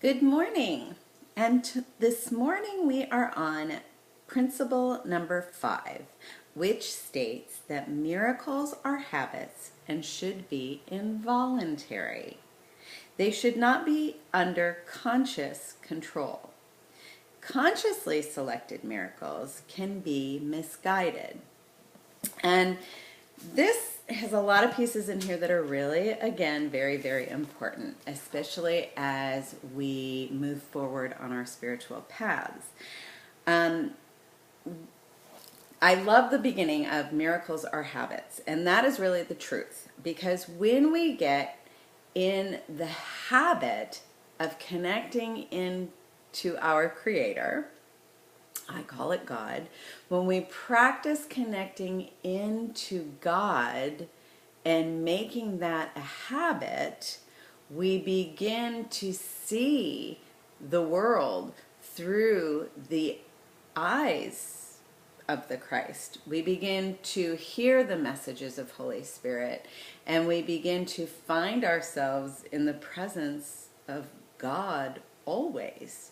Good morning. And this morning we are on principle number 5, which states that miracles are habits and should be involuntary. They should not be under conscious control. Consciously selected miracles can be misguided. And this has a lot of pieces in here that are really, again, very, very important, especially as we move forward on our spiritual paths. I love the beginning of miracles are habits, and that is really the truth, because when we get in the habit of connecting into our Creator, I call it God, when we practice connecting into God and making that a habit, we begin to see the world through the eyes of the Christ. We begin to hear the messages of Holy Spirit, and we begin to find ourselves in the presence of God always.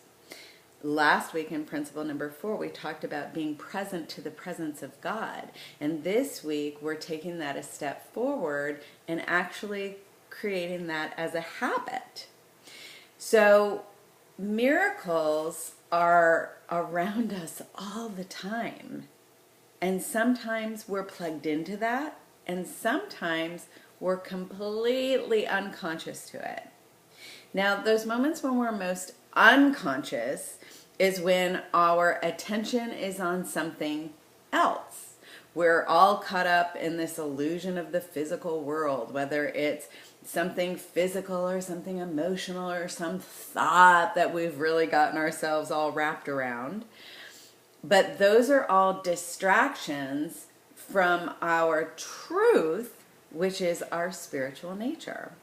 Last week in principle number 4, we talked about being present to the presence of God. And this week, we're taking that a step forward and actually creating that as a habit. So miracles are around us all the time. And sometimes we're plugged into that, and sometimes we're completely unconscious to it. Now, those moments when we're most unconscious is when our attention is on something else. We're all caught up in this illusion of the physical world, whether it's something physical or something emotional or some thought that we've really gotten ourselves all wrapped around. But those are all distractions from our truth, which is our spiritual nature.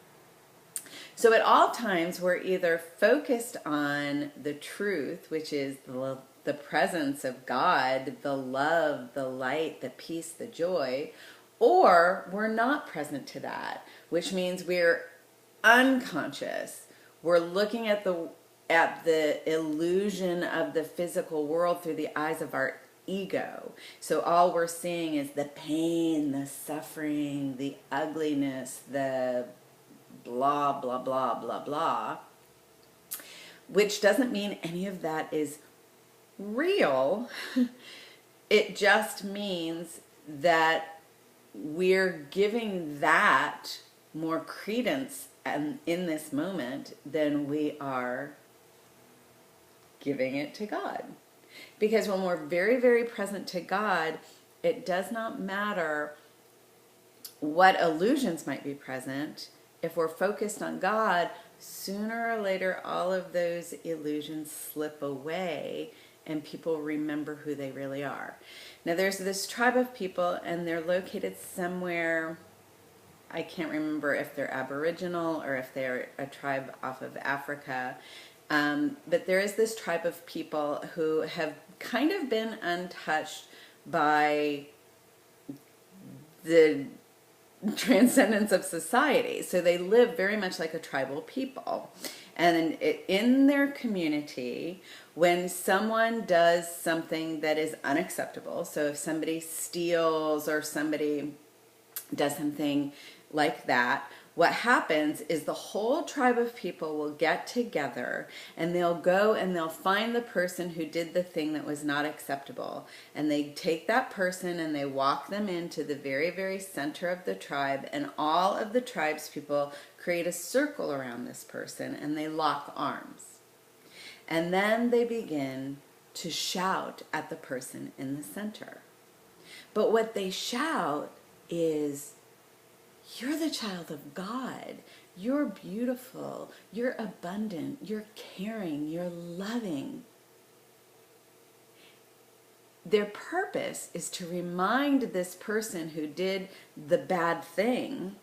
So at all times, we're either focused on the truth, which is the presence of God, the love, the light, the peace, the joy, or we're not present to that, which means we're unconscious. We're looking at the illusion of the physical world through the eyes of our ego. So all we're seeing is the pain, the suffering, the ugliness, the blah, blah, blah, blah, blah, which doesn't mean any of that is real. It just means that we're giving that more credence in this moment than we are giving it to God. Because when we're very, very present to God, it does not matter what illusions might be present. If we're focused on God, sooner or later all of those illusions slip away and people remember who they really are. Now there's this tribe of people, and they're located somewhere, I can't remember if they're Aboriginal or if they're a tribe off of Africa, but there is this tribe of people who have kind of been untouched by the transcendence of society. So they live very much like a tribal people. And in their community, when someone does something that is unacceptable, so if somebody steals or somebody does something like that, what happens is the whole tribe of people will get together and they'll go and they'll find the person who did the thing that was not acceptable. And they take that person and they walk them into the very, very center of the tribe, and all of the tribe's people create a circle around this person and they lock arms. And then they begin to shout at the person in the center. But what they shout is, "You're the child of God. You're beautiful. You're abundant. You're caring. You're loving." Their purpose is to remind this person who did the bad thing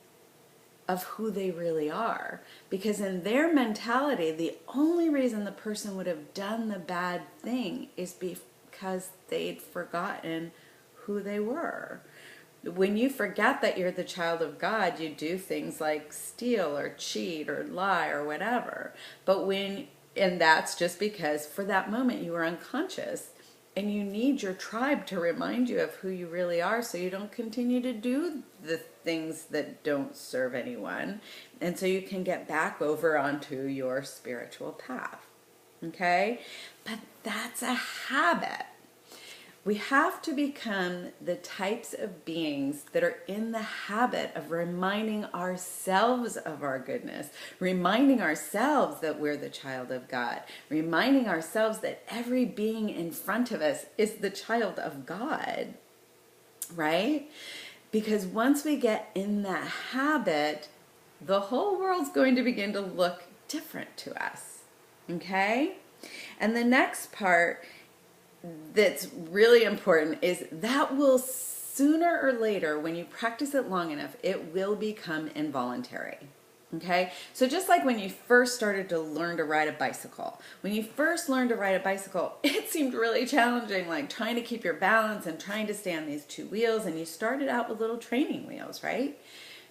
of who they really are. Because in their mentality, the only reason the person would have done the bad thing is because they'd forgotten who they were. When you forget that you're the child of God, you do things like steal or cheat or lie or whatever. But when And that's just because for that moment you were unconscious and you need your tribe to remind you of who you really are so you don't continue to do the things that don't serve anyone. And so you can get back over onto your spiritual path. Okay? But that's a habit. We have to become the types of beings that are in the habit of reminding ourselves of our goodness, reminding ourselves that we're the child of God, reminding ourselves that every being in front of us is the child of God, right? Because once we get in that habit, the whole world's going to begin to look different to us, okay? And the next part that's really important is that will sooner or later, when you practice it long enough, it will become involuntary. Okay? So just like when you first started to learn to ride a bicycle, when you first learned to ride a bicycle, it seemed really challenging, like trying to keep your balance and trying to stay on these two wheels, and you started out with little training wheels, right?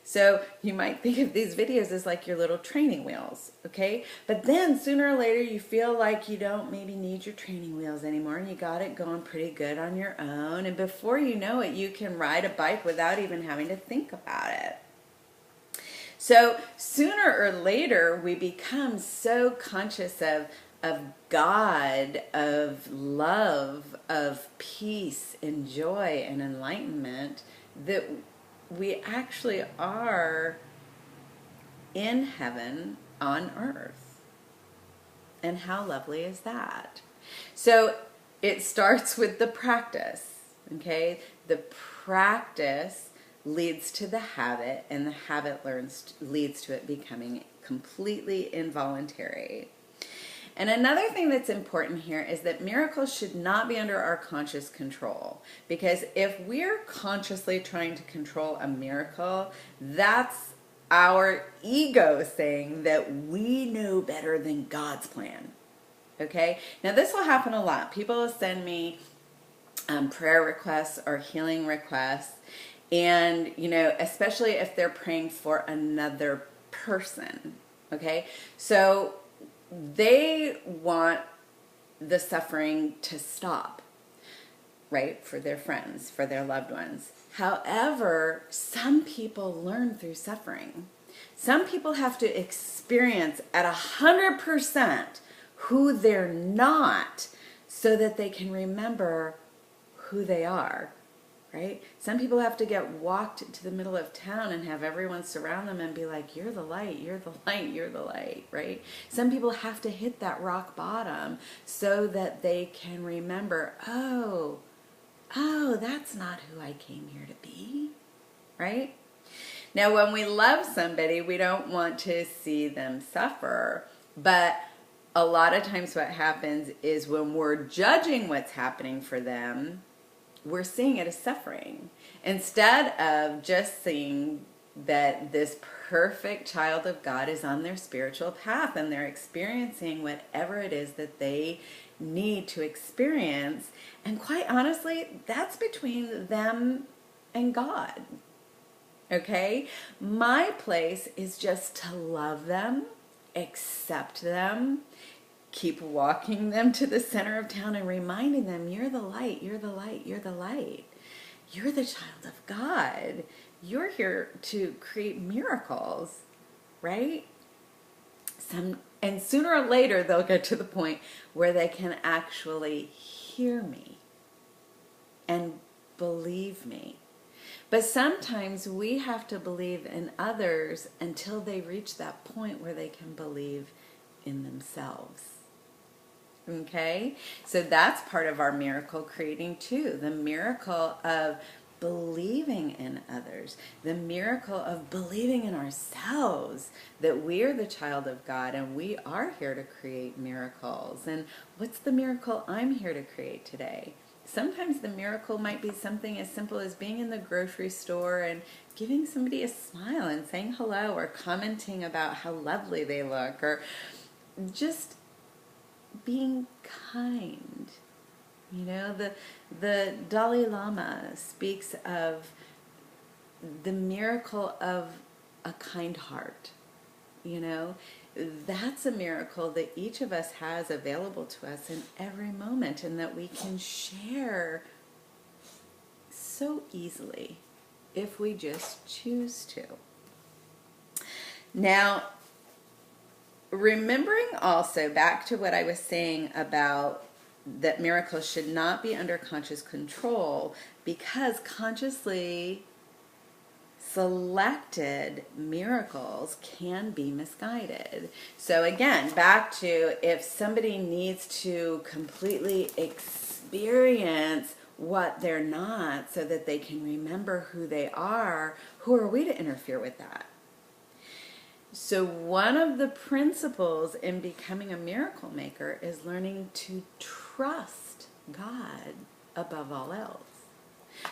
So you might think of these videos as like your little training wheels, okay? But then sooner or later you feel like you don't maybe need your training wheels anymore and you got it going pretty good on your own. And before you know it, you can ride a bike without even having to think about it. So sooner or later we become so conscious of God, of love, of peace and joy and enlightenment that we actually are in heaven on earth. And how lovely is that? So it starts with the practice, okay? The practice leads to the habit, and the habit leads to it becoming completely involuntary. And another thing that's important here is that miracles should not be under our conscious control. Because if we're consciously trying to control a miracle, that's our ego saying that we know better than God's plan. Okay? Now this will happen a lot. People will send me prayer requests or healing requests. And, you know, especially if they're praying for another person. Okay? So they want the suffering to stop, right? For their friends, for their loved ones. However, some people learn through suffering. Some people have to experience at 100% who they're not so that they can remember who they are. Right? Some people have to get walked to the middle of town and have everyone surround them and be like, you're the light, you're the light, you're the light, right? Some people have to hit that rock bottom so that they can remember, oh, that's not who I came here to be, right? Now, when we love somebody, we don't want to see them suffer, but a lot of times what happens is when we're judging what's happening for them, we're seeing it as suffering instead of just seeing that this perfect child of God is on their spiritual path and they're experiencing whatever it is that they need to experience. And quite honestly, that's between them and God. Okay? My place is just to love them, accept them, keep walking them to the center of town and reminding them, you're the light, you're the light, you're the light. You're the child of God. You're here to create miracles, right? And sooner or later, they'll get to the point where they can actually hear me and believe me. But sometimes we have to believe in others until they reach that point where they can believe in themselves. Okay? So that's part of our miracle creating too. The miracle of believing in others. The miracle of believing in ourselves that we're the child of God and we are here to create miracles. And what's the miracle I'm here to create today? Sometimes the miracle might be something as simple as being in the grocery store and giving somebody a smile and saying hello or commenting about how lovely they look or just being kind. You know, the Dalai Lama speaks of the miracle of a kind heart. You know, that's a miracle that each of us has available to us in every moment, and that we can share so easily if we just choose to. Now, remembering also back to what I was saying about that miracles should not be under conscious control, because consciously selected miracles can be misguided. So again, back to if somebody needs to completely experience what they're not so that they can remember who they are, who are we to interfere with that? So one of the principles in becoming a miracle maker is learning to trust God above all else.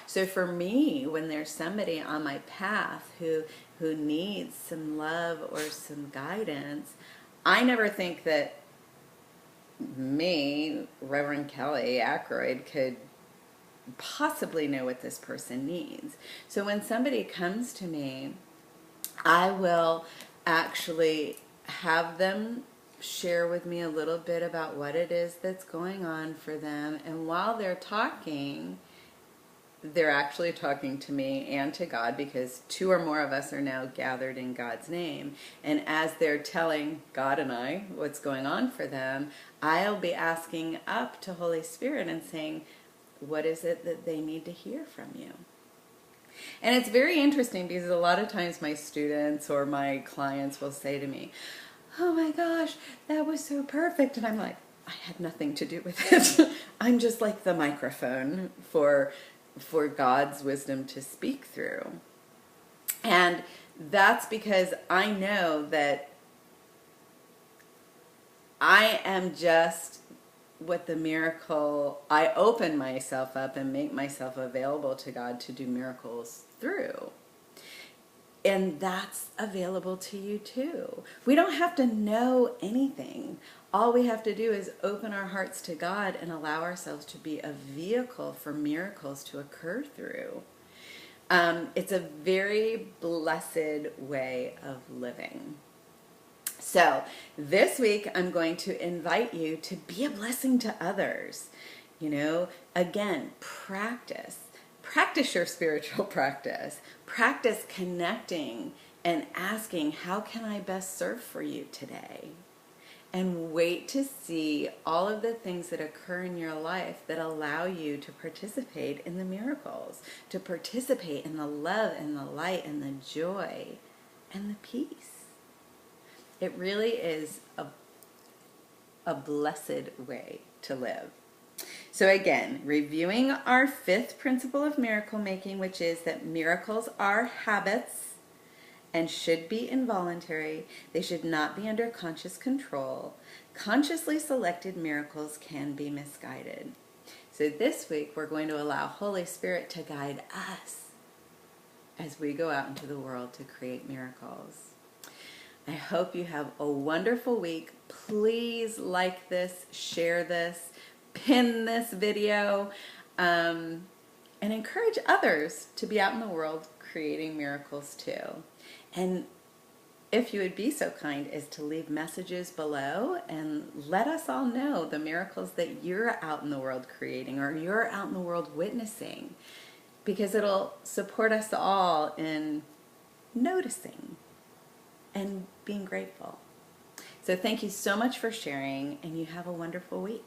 So for me, when there's somebody on my path who needs some love or some guidance, I never think that me, Reverend Kelly Ackroyd, could possibly know what this person needs. So when somebody comes to me, I will actually have them share with me a little bit about what it is that's going on for them. And while they're talking, they're actually talking to me and to God, because two or more of us are now gathered in God's name. And as they're telling God and I what's going on for them, I'll be asking up to Holy Spirit and saying, what is it that they need to hear from you? And it's very interesting because a lot of times my students or my clients will say to me, oh my gosh, that was so perfect. And I'm like, I had nothing to do with it. I'm just like the microphone for God's wisdom to speak through. And that's because I know that I am just what the miracle, I open myself up and make myself available to God to do miracles through. And that's available to you too. We don't have to know anything. All we have to do is open our hearts to God and allow ourselves to be a vehicle for miracles to occur through. It's a very blessed way of living. So this week I'm going to invite you to be a blessing to others. You know, again, practice your spiritual practice. Practice connecting and asking, how can I best serve for you today? And wait to see all of the things that occur in your life that allow you to participate in the miracles, to participate in the love and the light and the joy and the peace. It really is a blessed way to live. So again, reviewing our fifth principle of miracle making, which is that miracles are habits and should be involuntary. They should not be under conscious control. Consciously selected miracles can be misguided. So this week we're going to allow Holy Spirit to guide us as we go out into the world to create miracles. I hope you have a wonderful week. Please like this, share this, pin this video, and encourage others to be out in the world creating miracles too. And if you would be so kind as to leave messages below and let us all know the miracles that you're out in the world creating or you're out in the world witnessing, because it'll support us all in noticing and being grateful. So thank you so much for sharing, and you have a wonderful week.